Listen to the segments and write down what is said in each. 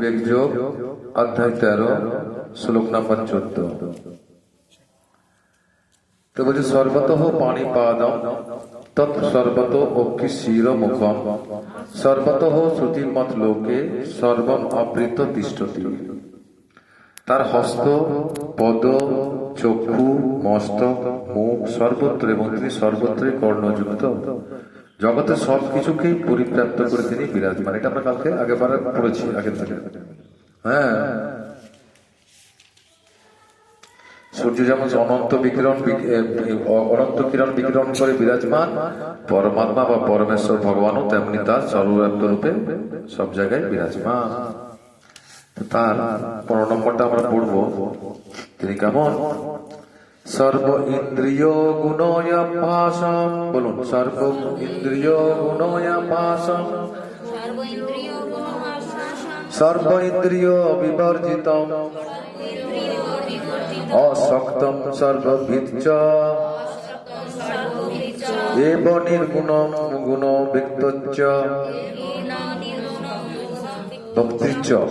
বিবেক যোগ অধ্যায় 13 শ্লোক নম্বর 14। তো বলছে সর্বতঃ পাণিপাদম তৎ সর্বত অক্ষি শির মুখম সর্বতঃ শ্রুতিমত লোকে সর্বম আবৃত তিষ্ঠতি। তার হস্ত, পদ, চক্ষু, মস্তক, মুখ সর্বত্র এবং তিনি সর্বত্রই কর্ণযুক্ত জগতের সবকিছুকেই পরিব্যাপ্ত করে তিনি বিরাজমান। এটা আমরা কালকে আগেবার পড়েছি আগে থেকে। হ্যাঁ, সূর্য যেমন অনন্ত কিরণ বিকিরণ করে বিরাজমান, পরমাত্মা বা পরমেশ্বর ভগবানও তেমনি তার সর্বব্যাপ্ত রূপে সব জায়গায় বিরাজমান। তার 15 নম্বরটা আমরা পড়বো। তিনি কেমন? সর্ব ইন্দ্রিয় গুণয়াভাসম, বলুন সর্ব ইন্দ্রিয় গুণয়াভাসম সর্ব ইন্দ্রিয় বিবর্জিতম অসক্তম সর্ববিচ্চ এব নির্গুণম গুণ বিক্তচ্চ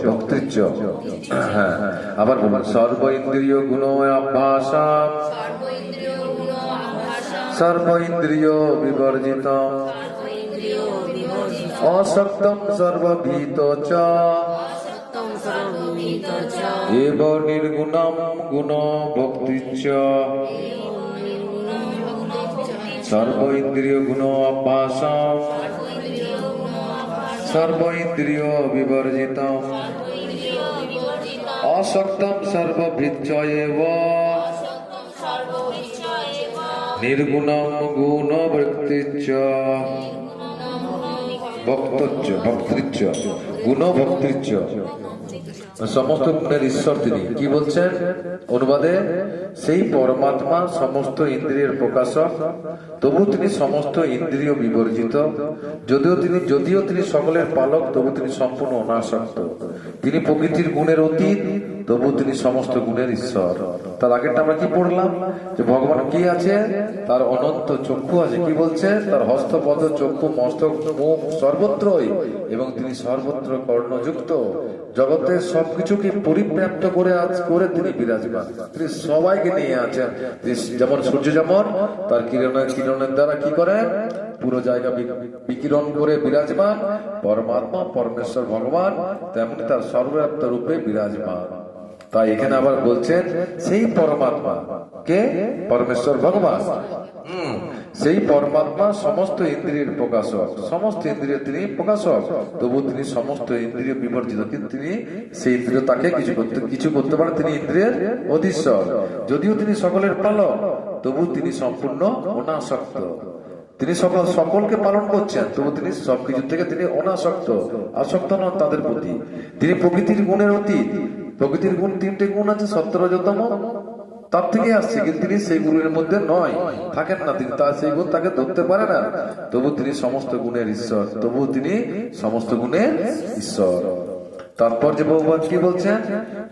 ভক্তিচ্চ। হ্যাঁ, আবার বলুন সর্ব ইন্দ্রিয় গুণ অভ্যাসম সর্ব ইন্দ্রিয় বিবর্জিত অসক্তম সর্বভীত চ এব নির্গুণম গুণ ভক্তিচ্চ। সর্ব ইন্দ্রিয় গুণ অভ্যাসম সর্ব ইন্দ্রিয় বিবর্জিত অসক্তম সর্বভৃচ্ছ এব নির্গুণম গুণ ভক্তিচ্চ গুণ ভক্তিচ্চ। সমস্ত গুণের ঈশ্বর তিনি। কি বলছেন অনুবাদে? সেই পরমাত্মা সমস্ত ইন্দ্রিয়ের প্রকাশক, তবু তিনি সমস্ত ইন্দ্রিয় বিবর্জিত। যদিও তিনি সকলের পালক, তবু তিনি সম্পূর্ণ অনাসক্ত। তিনি প্রকৃতির গুণের অতীত, তবু তিনি সমস্ত গুণের ঈশ্বর। তার আগেরটা আমরা কি পড়লাম? যে ভগবান কি আছে? তার অনন্ত চক্ষু আছে। কি বলছে? তার হস্তপদ চক্ষু মস্তক মুখ সর্বত্রই, এবং তিনি সর্বত্র কর্ণযুক্ত জগতের সবকিছুকে পরিব্যাপ্ত করে তিনি বিরাজমান। তিনি সবাইকে নিয়ে আছেন। যেমন সূর্য যেমন তার কিরণের দ্বারা কি করে পুরো জায়গা বিকিরণ করে বিরাজমান, পরমাত্মা পরমেশ্বর ভগবান তেমনি তার সর্বব্যাপ্ত রূপে বিরাজমান। তাই এখানে আবার বলছেন সেই পরমাত্মা কে? পরমেশ্বর ভগবান। সেই পরমাত্মা সমস্ত ইন্দ্রিয়ের প্রকাশক, সমস্ত ইন্দ্রিয় তিনি প্রকাশক, তবু তিনি সমস্ত ইন্দ্রিয় বিবর্জিত। কিন্তু তিনি সেই ইন্দ্রিয় তাকে কিছু করতে পারেন। তিনি ইন্দ্রিয়ের অধীশ্বর। যদিও তিনি সকলের পালক, তবু তিনি সম্পূর্ণ অনাসক্ত। তিনি সকলকে পালন করছেন, তবু তিনি সবকিছু থেকে তিনি অনাসক্ত, আসক্ত নন তাদের প্রতি। তিনি প্রকৃতির গুণের অতীত। প্রকৃতির গুণ 3টে গুণ আছে, সত্য রজ তম, তার থেকে আসছে, কিন্তু তিনি সেই গুণের মধ্যে নয়, থাকেন না। তিনি তার সেই গুণ তাকে ধরতে পারে না, তবু তিনি সমস্ত গুণের ঈশ্বর। তবু তিনি সমস্ত গুণের ঈশ্বর। তারপর যে ভগবান কি বলছেন?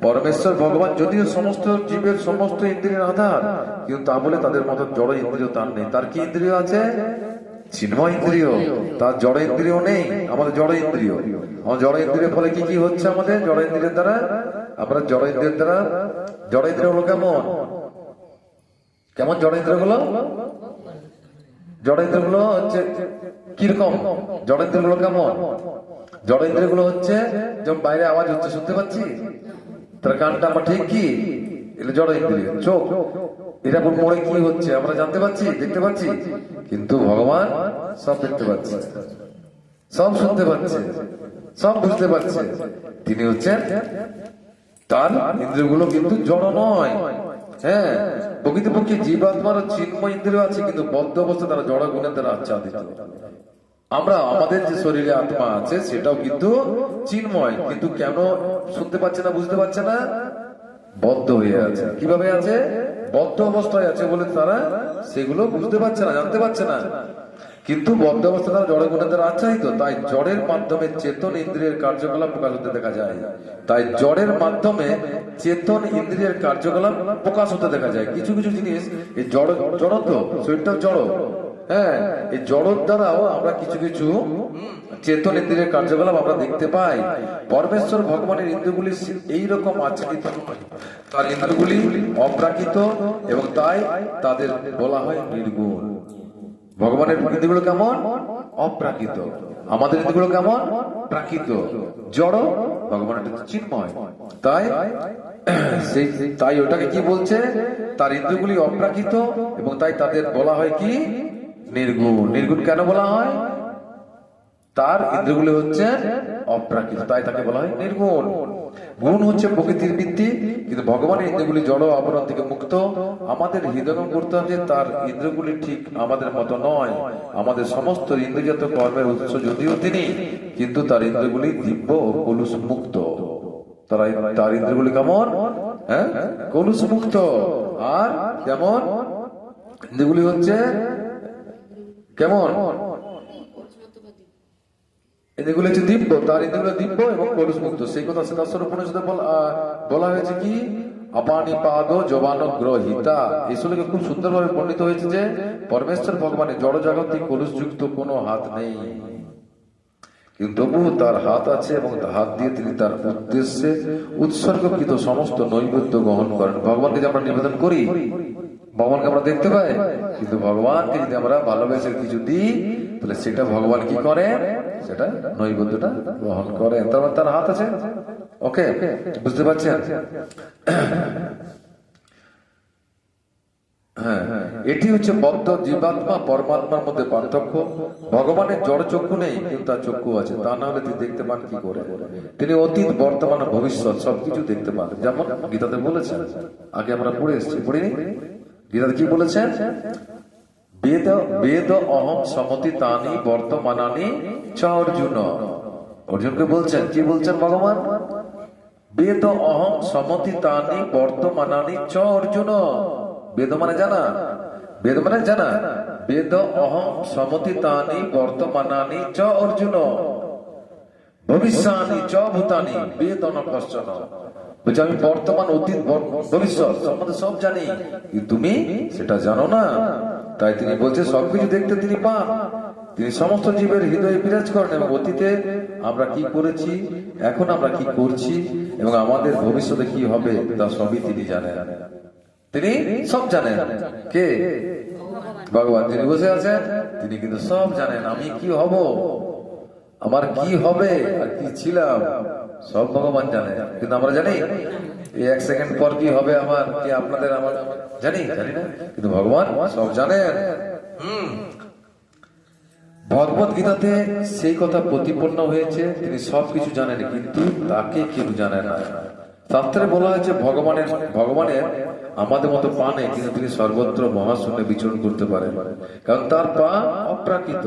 পরমেশ্বর ভগবান যদিও সমস্ত জীবের সমস্ত ইন্দ্রিয়ের আধার, কিন্তু তা বলে তাদের মতো জড় ইন্দ্রিয় তার নেই। তার কি ইন্দ্রিয় আছে? চিন্ময় ইন্দ্রিয়। তার জড় ইন্দ্রিয় নেই। আমাদের জড় ইন্দ্রিয়, আমার জড় ইন্দ্রিয়ের ফলে কি হচ্ছে? আমাদের জড় ইন্দ্রিয়ের দ্বারা আমরা জড় ইন্দ্রিয় হলো কেমন জড় ইন্দ্রিয় গুলো হচ্ছে কিরকম? জড় ইন্দ্রিয় গুলো কেমন? জড় ইন্দ্রিয় গুলো হচ্ছে যেমন বাইরে আওয়াজ হচ্ছে, শুনতে পাচ্ছি, তার কানটা আমার ঠিক কি? এটা জড় ইন্দ্রিয়। চোখ, এটা মোড়ে কি হচ্ছে আমরা জানতে পাচ্ছি, দেখতে পাচ্ছি, কিন্তু ভগবান সব দেখতে পাচ্ছে, সব শুনতে পাচ্ছে, সব বুঝতে পারছে। তিনি হচ্ছেন, তার ইন্দ্রিয়গুলো কিন্তু জড় নয়। হ্যাঁ, প্রকৃতপক্ষে জীবাত্মার চিন্ময় ইন্দ্রিয় আছে, কিন্তু বদ্ধ অবস্থা তারা জড় গুণের দ্বারা আচ্ছাদিত। আমরা আমাদের যে শরীরে আত্মা আছে সেটাও কিন্তু চিন্ময়, কিন্তু কেন শুনতে পাচ্ছে না, বুঝতে পারছে না? বদ্ধ হয়ে আছে। কিভাবে আছে? বদ্ধ অবস্থায় আছে বলে তারা সেগুলো বুঝতে পারছে না, জানতে পারছে না। কিন্তু বদ্ধ অবস্থা তারা জড় গুণের দ্বারা আচ্ছাদিত। তাই জড়ের মাধ্যমে চেতন ইন্দ্রিয়ের কার্যকলাপ প্রকাশ হতে দেখা যায়। তাই জড়ের মাধ্যমে চেতন ইন্দ্রিয়ের কার্যকলাপ প্রকাশ হতে দেখা যায়। কিছু কিছু জিনিস এই জড় তো শরীরটাও জড়। হ্যাঁ, এই জড়র দ্বারাও আমরা কিছু কিছু চেতন ইন্দ্রিয়ের কার্যকলাপ আমরা দেখতে পাই। পরমেশ্বর ভগবানের ইন্দ্রগুলি এইরকম আচরিত নয়, তার ইন্দ্রগুলি অপ্রাকৃত এবং তাই তাদের বলা হয় নির্গুণ। ভগবানের ইন্দ্রগুলো কেমন? অপ্রাকৃত। আমাদের ইন্দ্রগুলো কেমন? প্রাকৃত, জড়। ভগবানের চিন্ময়, তাই তাই ওটাকে কি বলছে? তার ইন্দ্রগুলি অপ্রাকৃত এবং তাই তাদের বলা হয় কি? নির্গুণ। নির্গুণ কেন বলা হয়? তার ইন্দ্রগুলি হচ্ছে অপ্রাকৃত, তাই তাকে বলা হয় নির্গুণ। গুণ হচ্ছে প্রকৃতির ভিত্তি, কিন্তু ভগবানের ইন্দ্রগুলি জড় আবরণ থেকে মুক্ত। আমাদের হৃদয়ঙ্গম করতে হবে যে তার ইন্দ্রগুলি ঠিক আমাদের মতো নয়। আমাদের সমস্ত ইন্দ্রিয়জাত কর্মের উৎস যদিও তিনি, কিন্তু তার ইন্দ্রগুলি দিব্য ও কলুষ মুক্ত। তার ইন্দ্রগুলি কেমন? হ্যাঁ, কলুষ মুক্ত। আর কেমন? ইন্দ্রগুলি হচ্ছে কেমন? ইন্দ্রগুলি হচ্ছে দিব্য, তার ইন্দ্রগুলো দিব্য এবং কলুষ মুক্ত। সেই কথা সেদাশ্বর উপনিষদে বলা হয়েছে কি? আপানি পাদ জবানো গ্রহিতা। এই শ্লোকে খুব সুন্দরভাবে বর্ণিত হয়েছে যে পরমেশ্বর ভগবানের জড় জাগতিক কলুষযুক্ত কোনো হাত নেই, কিন্তু তবুও তার হাত আছে এবং হাত দিয়ে তিনি তার উদ্দেশ্যে উৎসর্গকৃত সমস্ত নৈবেদ্য গ্রহণ করেন। ভগবানকে যে আমরা নিবেদন করি, ভগবানকে আমরা দেখতে পাই, কিন্তু ভগবানকে যদি আমরা ভালোবেসে কিছু দিই, তাহলে সেটা ভগবান কি করে? সেটা নৈবেদ্যটা গ্রহণ করেন। তার হাত আছে। ওকে, বুঝতে পারছেন? হ্যাঁ, এটি হচ্ছে বদ্ধ জীবাত্মা পরমাত্মার মধ্যে পার্থক্য। ভগবানের জড় চক্ষু নেই, কিন্তু তার চক্ষু আছে। তা না হলে তিনি দেখতে পান কি করে? তিনি অতীত, বর্তমান, ভবিষ্যৎ সবকিছু দেখতে পান। যেমন গীতাতে বলেছেন, আগে আমরা পড়ে এসেছি, পড়িনি? গীতাতে কি বলেছেন? বেদ বেদ অহম সমতি তানি বর্তমানানি চ অর্জুন। অর্জুনকে বলছেন, কি বলছেন ভগবান? বেদ অহম সমতি তানি বর্তমানানি চ অর্জুন। বেদ মানে জানা, বেদ মানে জানা। বেদ অহম সমতি তানি বর্তমানানি চ অর্জুন ভবিষ্যানি চ ভূতানি বেদ ন কশ্চন। বলছে আমি বর্তমান, অতীত, ভবিষ্যৎ সম্বন্ধে সব জানি, কিন্তু তুমি সেটা জানো না। তাই তিনি বলছে সবকিছু দেখতে তিনি পান। তিনি সমস্ত জীবের হৃদয়ে বিরাজ করেন এবং অতীতে আমরা কি করেছি, এখন আমরা কি করছি এবং আমাদের ভবিষ্যতে কি হবে তা সবই তিনি জানেন। তিনি সব জানেন। কে? ভগবান। যিনি বসে আছেন তিনি কিন্তু সব জানেন। আমি কি হব, আমার কি হবে আর কি ছিলাম, সব ভগবান জানেন। কিন্তু আমরা জানি এই 1 সেকেন্ড পর কি হবে আমার, কি আপনাদের, আমার জানি না, কিন্তু ভগবান সব জানেন। ভগবত গীতাতে সেই কথা প্রতিপন্ন হয়েছে, তিনি সবকিছু জানেন, কিন্তু তাকে কেউ জানে না। শাস্ত্রে বলা হয়েছে ভগবানের আমাদের মতো পা নেই, কিন্তু তিনি সর্বত্র মহাশূন্যে বিচরণ করতে পারেন, কারণ তার পা অপ্রাকৃত।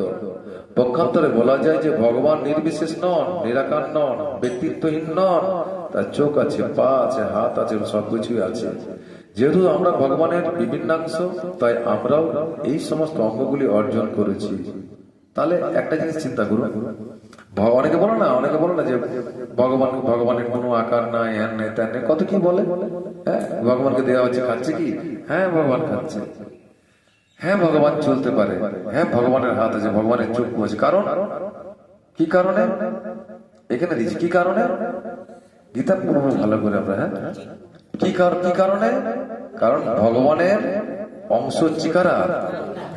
পক্ষান্তরে বলা যায় যে ভগবান নির্বিশেষ নন, নিরাকার নন, ব্যক্তিত্বহীন নন। তার চোখ আছে, পা আছে, হাত আছে, সবকিছুই আছে। যেহেতু আমরা ভগবানের বিভিন্নাংশ, তাই আমরাও এই সমস্ত অঙ্গগুলি অর্জন করেছি। তাহলে একটা জিনিস চিন্তা করুন, অনেকে বলে না যে ভগবানের কোনো আকার নাই, হ্যান নেই, ত্যান নেই, কত কি বলে। হ্যাঁ, ভগবানকে দেওয়া হচ্ছে, খাচ্ছে কি? হ্যাঁ, ভগবান খাচ্ছে। হ্যাঁ, ভগবান চলতে পারে। হ্যাঁ, ভগবানের হাত আছে, ভগবানের চক্ষু আছে। কারণ কি কারণে? এখানে দিচ্ছি কি কারণে, গীতা পুরো ভালো করে আমরা। হ্যাঁ, কি কারণে? কারণ ভগবানের অংশ হচ্ছে কারা?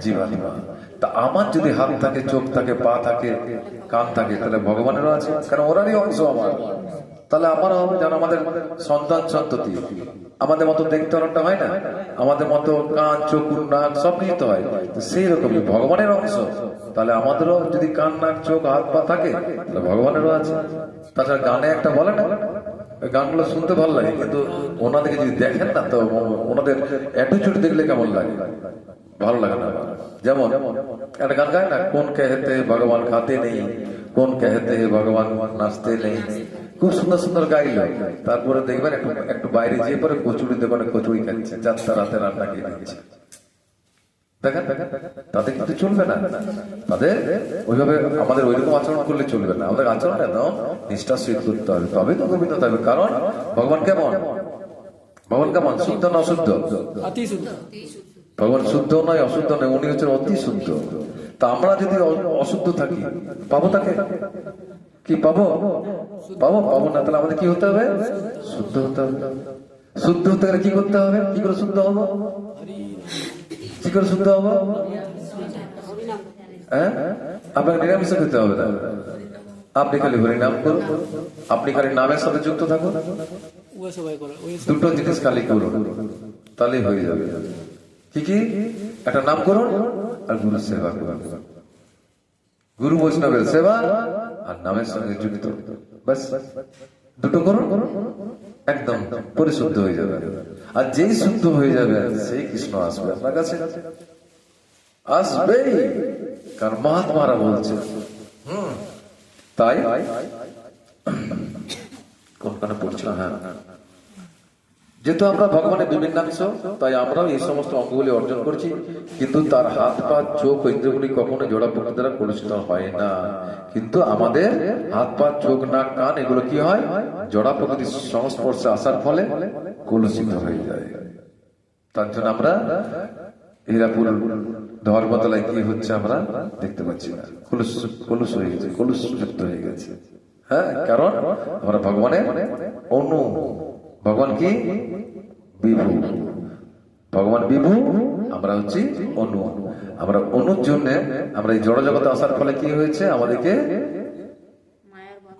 জীবাত্মা। তা আমার যদি হাত থাকে, চোখ থাকে, পা থাকে, কান থাকে, তাহলে ভগবানেরও আছে, কারণ ওরারই অংশ আমার। তাহলে আমারও হবে, যেন আমাদের সন্তান সন্ততি আমাদের মতো দেখতে অনেকটা হয় না, আমাদের মতো কান, চোখ, নাক সব কিছু তো হয়। সেই রকমই ভগবানের অংশ, তাহলে আমাদেরও যদি কান, নাক, চোখ, হাত, পা থাকে, তাহলে ভগবানেরও আছে। তাছাড়া গানে একটা বলে না, গানগুলো শুনতে ভালো লাগে, কিন্তু ওনাদেরকে যদি দেখেন না, তো ওনাদের অ্যাটিটিউড দেখলে কেমন লাগে? ভালো লাগে না। যেমন একটা গান গায় না, কোন কেহেতে ভগবান খাতে নেই, কোন কেহেতে ভগবান নাচতে নেই। খুব সুন্দর সুন্দর গাইল, তারপরে দেখবেন একটু বাইরে যেয়ে পরে কচুরি দোকানে কচুরি খাচ্ছে, যাত্রা রাতে রান্না খেয়ে দিচ্ছে। দেখেন, তাদের কিন্তু চলবে না। তাদের ওইভাবে আমাদের ওইরকম আচরণ করলে চলবে না। আমাদের আচরণ একদম নিষ্ঠার সহিত করতে হবে, তবে তো গোবিন্দ থাকবে। কারণ ভগবান কেমন? ভগবান কেমন? শুদ্ধ না অশুদ্ধ? ভগবান শুদ্ধ নয়, অশুদ্ধ নয়, উনি হচ্ছেন অতি শুদ্ধ। তা আমরা যদি অশুদ্ধ থাকি পাবো তাকে? কি পাবো? পাবো না। তাহলে আমাদের কি হতে হবে? শুদ্ধ হতে হবে। শুদ্ধ হতে গেলে কি করতে হবে? কি করে শুদ্ধ হবো? কি করে শুদ্ধ হবো? হ্যাঁ, আপনাকে নিরামিষ খেতে হবে না। আপনি খালি হরিনাম করুন, আপনি খালি নামের সাথে যুক্ত থাকুন, দুটো জিনিস খালি করুন, তাহলেই হয়ে যাবে। কি কি? একটা নাম করুন আর গুরু সেবা করুন। গুরু বৈষ্ণবের সেবা আর নামের সঙ্গে যুক্ত, বাস দুটো করুন, একদম পরিশুদ্ধ হয়ে যাবে। আর যেই শুদ্ধ হয়ে যাবে সেই কৃষ্ণ আসবে আপনার কাছে, আসবেই, কারণ মহাত্মারা বলছে। তাই কোনখানে পড়ছিলাম, হ্যাঁ, যেহেতু আমরা ভগবানের বিভিন্নাংশ, তাই আমরাও এই সমস্ত অঙ্গগুলি অর্জন করছি, কিন্তু তার হাত পা চোখ ইন্দ্রগুলি কখনো জোড়া প্রকৃতি দ্বারা কলুষিত হয় না। কিন্তু আমাদের হাত পা চোখ নাক কান এগুলো কি হয়? জোড়া প্রকৃতির সংস্পর্শে আসার ফলে কলুষিত হয়ে যায়। তার জন্য আমরা হীরাপুর ধর্মতলায় কি হচ্ছে আমরা দেখতে পাচ্ছি না, কলুষ হয়ে গেছে, কলুষযুক্ত হয়ে গেছে। হ্যাঁ, কারণ আমরা ভগবানের অনু, ভগবান কি বিভু, ভগবান বিভু, আমরা হচ্ছি অনু। আমরা অনুর জন্য আমরা এই জড় জগতে আসার ফলে কি হয়েছে? আমাদেরকে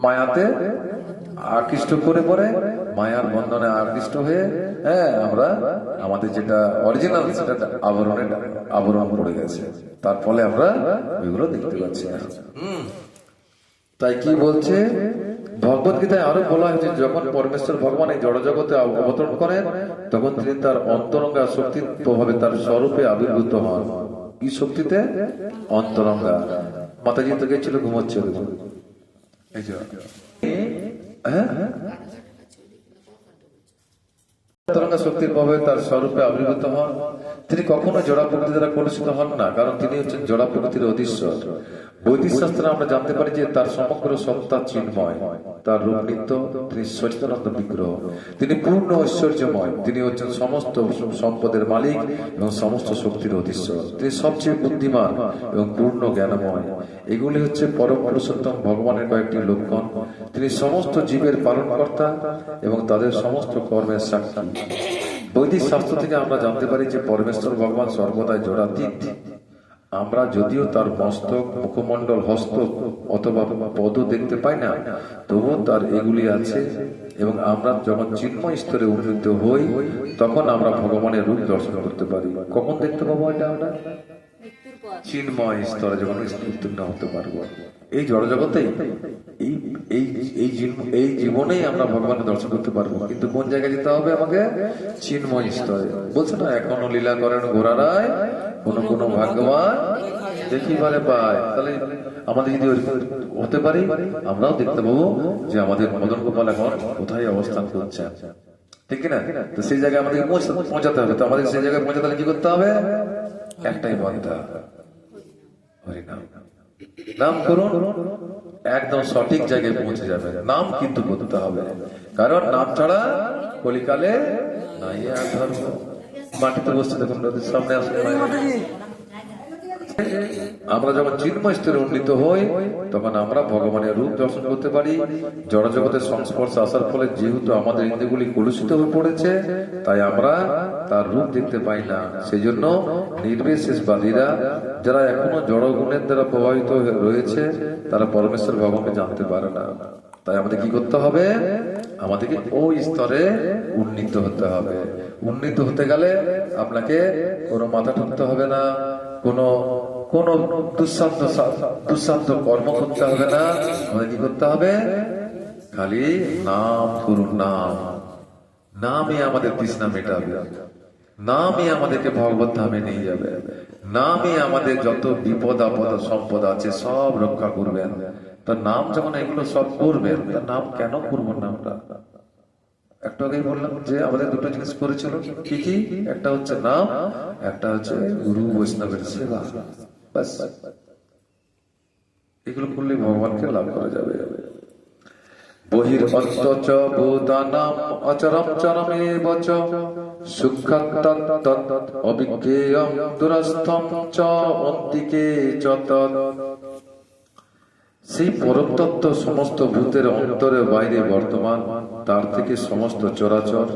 মায়াতে আকৃষ্ট করে পড়ে, মায়ার বন্ধনে আকৃষ্ট হয়ে, হ্যাঁ, আমরা আমাদের যেটা অরিজিনাল সেটা আবরণ পড়ে গেছে, তার ফলে আমরা ওইগুলো দেখতে পাচ্ছি না। তাই কি বলছে ভগবত গীতায় আরো বলা হয়েছে, যখন পরমেশ্বর ভগবান এই জড় জগতে অবতরণ করেন, তখন তিনি তার অন্তরঙ্গা শক্তির প্রভাবে তার স্বরূপে আবির্ভূত হন। কি শক্তিতে? অন্তরঙ্গা। মাতাজি তো গেছিল, ঘুমোচ্ছে, অন্তরঙ্গা শক্তির প্রভাবে তার স্বরূপে আবির্ভূত হন। তিনি কখনো জড়া প্রকৃতি দ্বারা কলুষিত হন না, কারণ তিনি হচ্ছেন জড়া প্রকৃতির অধীশ্বর। বৈদিক শাস্ত্রে আমরা জানতে পারি যে তার সমগ্র সত্তা চিন্ময়, তার রূপ নিত্য, তিনি সচিদানন্দ বিগ্রহ, তিনি পূর্ণ ঐশ্বর্যময়, তিনি হচ্ছেন সমস্ত সম্পদের মালিক এবং সমস্ত শক্তির অধীশ্বর, তিনি সবচেয়ে বুদ্ধিমান এবং পূর্ণ জ্ঞানময়। এগুলি হচ্ছে পরম পুরুষোত্তম ভগবানের কয়েকটি লক্ষণ। তিনি সমস্ত জীবের পালনকর্তা এবং তাদের সমস্ত কর্মের সাক্ষী। বৈদিক শাস্ত্র থেকে আমরা জানতে পারি যে পরমেশ্বর ভগবান সর্বদাই জড়াতীত। আমরা যদিও তার মস্তক, মুখমণ্ডল, হস্ত অথবা পদ দেখতে পাই না, তবুও তার এগুলি আছে, এবং আমরা যখন চিন্ময় স্তরে উন্নীত হই তখন আমরা ভগবানের রূপ দর্শন করতে পারি। কখন দেখতে পাবো এটা? আমরা চিন্ময় স্তরে যখন উত্তীর্ণ হতে পারবো। এই জড়জগতেই এই জীবনেই আমরা ভগবানের দর্শন করতে পারবো, কিন্তু কোন জায়গায় যেতে হবে? আমাকে চিন্ময় স্তরে। বলছে না, এখনো লীলা করেন গোরারায়, কোন ভাগ্যবান দেখিবারে পায়। তাহলে আমাদের যদি হতে পারি, আমরাও দেখতে পাবো যে আমাদের মদন গোপাল এখন কোথায় অবস্থান করছে, ঠিক না? তো সেই জায়গায় আমাদের পৌঁছাতে হবে। তো আমাদের সেই জায়গায় পৌঁছাতে হলে কি করতে হবে? একটাই বার্তা, হরিনাম। নাম করুন, একদম সঠিক জায়গায় পৌঁছে যাবে। নাম কিন্তু করতে হবে, কারণ নাম ছাড়া কলিকালে নাই আর ধর্ম। মাটিতে বসছে দেখুন, নদীর সামনে আসলে আমরা যখন চিন্ময় স্তরে উন্নীত হই তখন আমরা ভগবানের রূপ দর্শন করতে পারি। জড় জগতের সংস্পর্শে আসার ফলে যেহেতু আমাদের ইন্দ্রিয়গুলি কলুষিত হয়ে পড়েছে, তাই আমরা তার রূপ দেখতে পাই না। সেই জন্য নির্বিশেষবাদীরা, যারা এখনো জড় গুণের দ্বারা প্রভাবিত রয়েছে, তারা পরমেশ্বর ভগবানকে জানতে পারে না। তাই আমাদের কি করতে হবে? আমাদেরকে ওই স্তরে উন্নীত হতে হবে। উন্নীত হতে গেলে আপনাকে কোনো মাথা ঠুকতে হবে না, কোন দুঃসাধ্য কর্ম করতে হবে না। আমাদের কি করতে হবে? খালি নাম করুন। নামই আমাদের তৃষ্ণা মেটাবে, নামই আমাদেরকে ভগবত ধামে নিয়ে যাবে, নামই আমাদের যত বিপদ আপদ সম্পদ আছে সব রক্ষা করবেন। তার নাম যখন এগুলো সব করবেন, তার নাম কেন করবো না আমরা? একটু আগেই বললাম যে আমাদের দুটো জিনিস করেছিল, কি কি? একটা হচ্ছে নাম, একটা হচ্ছে গুরু বৈষ্ণবের সেবা। বাস, এগুলো করলে ভগবানকে লাভ করা যাবে। বহির অন্তচ ভূতানাম অচরম চরমেব চ সুখাত্তৎ অবিজ্ঞেয়ং দুরস্থম চ অন্তিকে চ তৎ। সেই পরম তত্ত্ব সমস্ত ভূতের অন্তরে বাইরে বর্তমান, তার থেকে সমস্ত চরাচর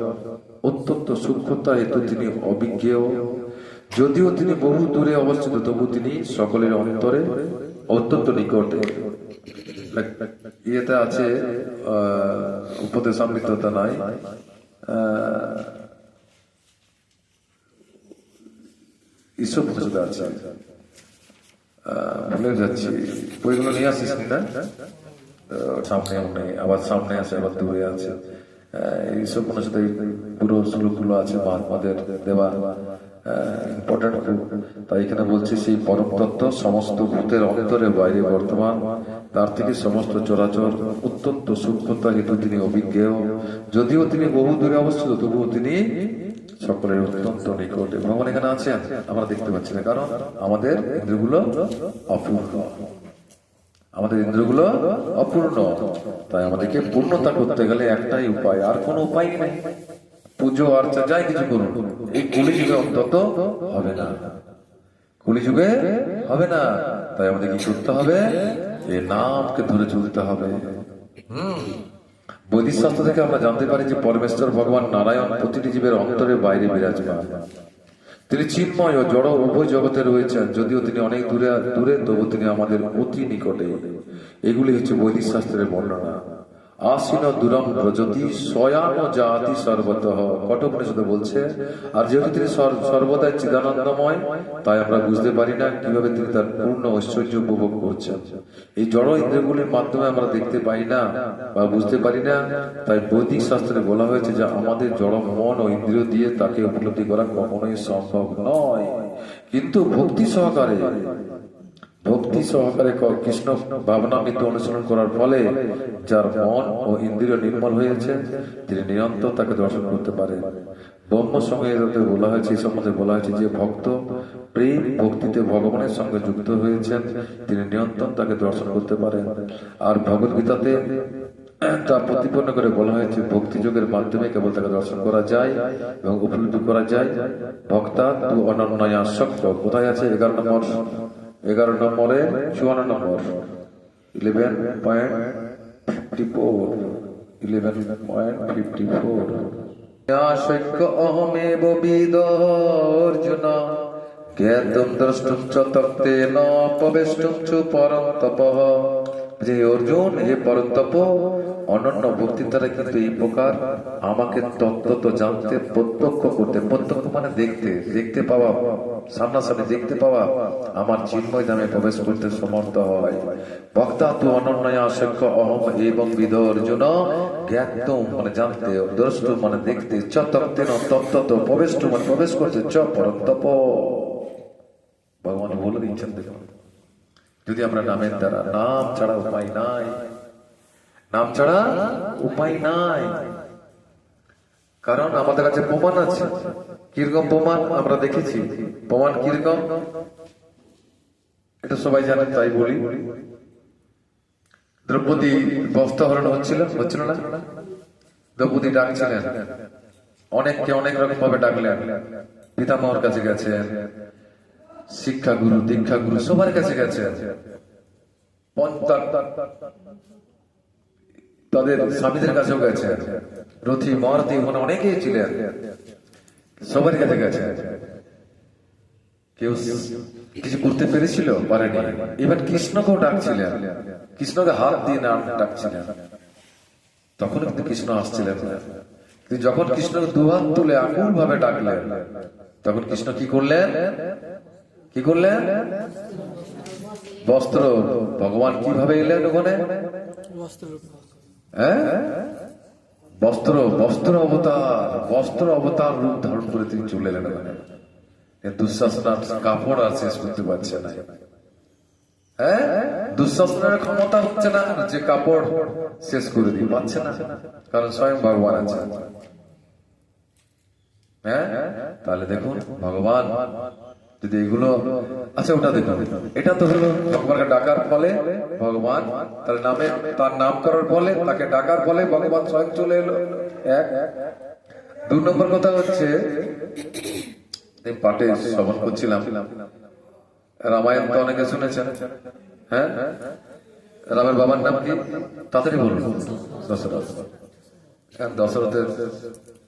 অত্যন্ত সূক্ষ্মতা হেতু তিনি অবিজ্ঞেয়। যদিও তিনি বহু দূরে অবস্থিত, তবু তিনি সকলের অন্তরে অত্যন্ত নিকটে। ইয়েতে আছে উপদেশামৃততা নাই, ঈশ্বর উপদেশতা আছে, ভুলে যাচ্ছি। বইগুলো নিয়ে আসিস না, সামনেও নেই, আবার সামনে আছে, আবার দূরে আছে। এইসব উপনিষদে পুরো শ্লোকগুলো আছে মহাত্মাদের দেওয়া, ইম্পর্টেন্ট। তাই এখানে বলছি সেই পরম তত্ত্ব সমস্ত ভূতের অন্তরে বাইরে বর্তমান, তার থেকে সমস্ত চরাচর অত্যন্ত সূক্ষ্মতা হেতু তিনি অভিজ্ঞেয়। যদিও তিনি বহু দূরে অবস্থিত, তবুও তিনি সকলের অত্যন্ত নিকটে। ভগবান এখানে আছেন, আমরা দেখতে পাচ্ছি না, কারণ আমাদের ইন্দ্রগুলো অপূর্ণ, আমাদের ইন্দ্রগুলো অপূর্ণ। তাই আমাদেরকে পূর্ণতা করতে গেলে একটাই উপায়, আর কোন উপায় নেই। পুজো আর্চা যাই কিছু করুন, এই কলিযুগে অন্তত হবে না, কলিযুগে হবে না। তাই আমাদের কি করতে হবে? এই নামকে ধরে চলতে হবে। বৈদিক শাস্ত্র থেকে আমরা জানতে পারি যে পরমেশ্বর ভগবান নারায়ণ প্রতিটি জীবের অন্তরে বাইরে বিরাজমান। তিনি চিন্ময় ও জড় উভয় জগতে রয়েছেন। যদিও তিনি অনেক দূরে দূরে, তবু তিনি আমাদের অতি নিকটে। এগুলি হচ্ছে বৈদিক শাস্ত্রের বর্ণনা। আসীন দূরম ব্রজতি স্বয়ান জাতি সর্বতঃ, কঠোপনিষদে বলছে। আর যেহেতু তিনি সর্বদাই চিদানন্দময়, তাই আমরা বুঝতে পারি না কিভাবে তিনি তার পূর্ণ ঐশ্বর্য উপভোগ করছেন। এই জড় ইন্দ্রগুলির মাধ্যমে আমরা দেখতে পাই না বা বুঝতে পারি না। তাই বৈদিক শাস্ত্রে বলা হয়েছে যে আমাদের জড় মন ও ইন্দ্রিয় দিয়ে তাকে উপলব্ধি করা কখনোই সম্ভব নয়। কিন্তু ভক্তি সহকারে কৃষ্ণ ভাবনামৃত অনুসরণ করার ফলে যার মন ও ইন্দ্রিয় নির্মল হয়েছে, তিনি নিরন্তর তাকে দর্শন করতে পারেন। ব্রহ্ম সংহিতাতে বলা হয়েছে, এই সম্বন্ধে বলা হয়েছে যে ভক্ত প্রেম ভক্তিতে ভগবানের সঙ্গে যুক্ত হয়েছেন, তিনি নিরন্তর তাকে দর্শন করতে পারেন। আর ভগবদ গীতাতে তা প্রতিপন্ন করে বলা হয়েছে ভক্তি যোগের মাধ্যমে কেবল তাকে দর্শন করা যায় এবং উপলব্ধি করা যায়। ভক্তা তু অনন্যয়া শক্ত, কোথায় আছে? 11 নম্বরে 54 নম্বর 11.54 শক্য অহমেব বিদর্জুন জ্ঞাতুম দ্রষ্টুম চ তত্ত্বেন প্রবেষ্টুম চ পরন্তপঃ। যে অর্জুন, হে পরন্তপ, অনন্য ভক্তির দ্বারা কিন্তু এই প্রকার আমাকে তত্ত্ব জানতে, প্রত্যক্ষ করতে, প্রত্যক্ষ মানে দেখতে পাওয়া, সামনাসামনি দেখতে পাওয়া, আমার চিন্ময় ধামে প্রবেশ করতে সমর্থ হয়। ভক্তা তু অনন্যয়া শক্য অহম এবং বিদ অর্জুন জ্ঞাতম মানে জানতে, দ্রষ্টু মানে দেখতে, চ তত্ত্বেন তত্ত্বত প্রবেষ্টু মানে প্রবেশ করতে, চ পরন্তপ। ভগবান বলে দিচ্ছেন, দেখুন, যদি আমরা নামের দ্বারা, নাম ছাড়া উপায় নাই, নাম ছাড়া উপায় নাই। কারণ আমাদের কাছে প্রমাণ আছে। কিরকম প্রমাণ? আমরা দেখেছি। প্রমাণ কিরকম এটা সবাই জানেন, তাই বলি। দ্রৌপদী বস্ত্রহরণ হচ্ছিল না? দ্রৌপদী ডাকছিলেন, অনেককে অনেক রকম ভাবে ডাকলেন। পিতামহর কাছে গেছেন, শিক্ষা গুরু, দীক্ষা গুরু, সবার কাছে গেছেন, তাদের স্বামীদের কাছেও গেছেন, রথি মহারথী ওখানে অনেকেই ছিলেন, সবার কাছে গেছেন। কেউ কিছু করতে পেরেছিল? পারেনি। এবার কৃষ্ণকেও ডাকছিলেন, কৃষ্ণকে হাত দিয়ে নাম ডাকছিলেন, তখন কিন্তু কৃষ্ণ আসছিলেন। যখন কৃষ্ণ দুহাত তুলে আকুল ভাবে ডাকলেন, তখন কৃষ্ণ কি করলেন? বস্ত্র, ভগবান কিভাবে এলেন ওখানে? বস্ত্র অবতার রূপ ধারণ করে তিনি চলে এলেন ওখানে। দুঃশাসনার কাপড় আর শেষ করতে পারছে না। দুঃশাসনের ক্ষমতা হচ্ছে না যে কাপড় শেষ করে দিয়ে পাচ্ছে না, কারণ স্বয়ং ভগবান আছে। তাহলে দেখুন, ভগবান যদি এগুলো, আচ্ছা ওটা দেখুন, এটা তো হলো ভগবানকে ডাকার ফলে ভগবান, তার নাম করার ফলে, তাকে ডাকার ফলে ভগবান স্বয়ং চলে এলো। দু নম্বর কথা হচ্ছে, এই পাঠে শ্রবণ করছিলাম, রামায়ণ তো অনেকে শুনেছেন। হ্যাঁ, রামের বাবার নাম কি? তাড়াতাড়ি বলুন। দশরথ। দশরথের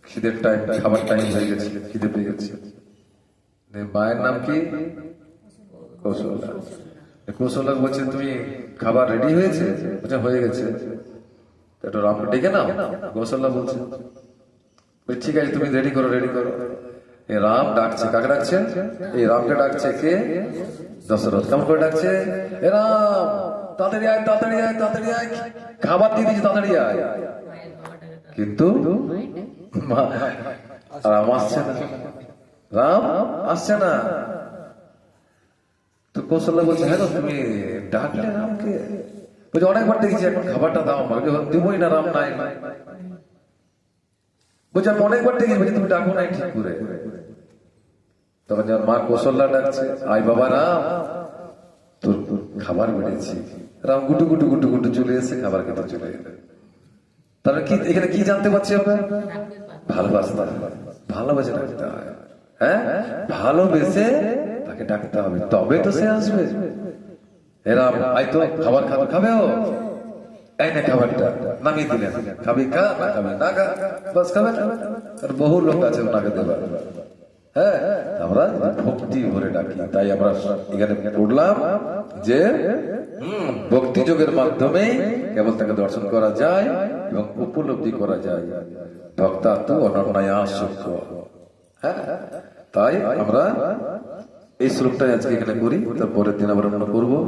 খিদের টাইম, খাবার টাইম হয়ে গেছে, খিদে পেয়ে গেছে। মায়ের নাম কি? কৌশল্যা। কৌশল্যা বলছে, তুমি খাবার রেডি হয়েছে? বলছে হয়ে গেছে। একটু রামকে ডেকে নাও। কৌশল্যা বলছে ঠিক আছে, তুমি রেডি করো, রেডি করো। এই রাম ডাকছে, কাকে ডাকছে? এই রামকে ডাকছে কে? দশরথ। কেমন করে ডাকছে? এ রাম, তাড়াতাড়ি আয়, তাড়াতাড়ি আয়, তাড়াতাড়ি আয়, খাবার দিয়ে দিচ্ছি, তাড়াতাড়ি আয়। কিন্তু রাম আসছে না, রাম আসছে না। তো কৌশল্যা বলছে, হ্যাঁ তুমি ডাকলে রামকে? বলছে অনেকবার দেখেছি, এখন খাবারটা দাও আমাকে। দেবই না, রাম নাই। বলছে আমি অনেকবার দেখেছি, বলছি তুমি ডাকো নাই ঠিক করে। তখন যখন মা কৌশল্যা ডাকছে, আয় বাবা রাম, তোর খাবার বেড়েছি। রাম গুটু গুটু গুটু গুটু চলে এসে খাবার খেতে চলে গেল। তাহলে কি এখানে কি জানতে পারছি আমরা? ভালোবাসতে, ভালোবেসে ডাকতে হয়। হ্যাঁ, ভালোবেসে তাকে ডাকতে হবে, তবে তো সে আসবে। এরা আয় তো খাবার খাবার খাবে, ও এই না খাবারটা নামিয়ে দিলেন, খাবি খা, না খাবে না খা, বাস খাবে। আর বহু লোক আছে ওনাকে দেবার। হ্যাঁ, আমরা ভক্তি ভরে ডাকি। তাই আমরা এখানে পড়লাম যে ভক্তি যোগের মাধ্যমে কেবল তাকে দর্শন করা যায় এবং উপলব্ধি করা যায়। ভক্তা তো অনন্যা সূক্ষ্ম। হ্যাঁ, তাই আমরা এই শ্লোকটাই আজকে এখানে করি, তারপরের দিন আবার আমরা করবো।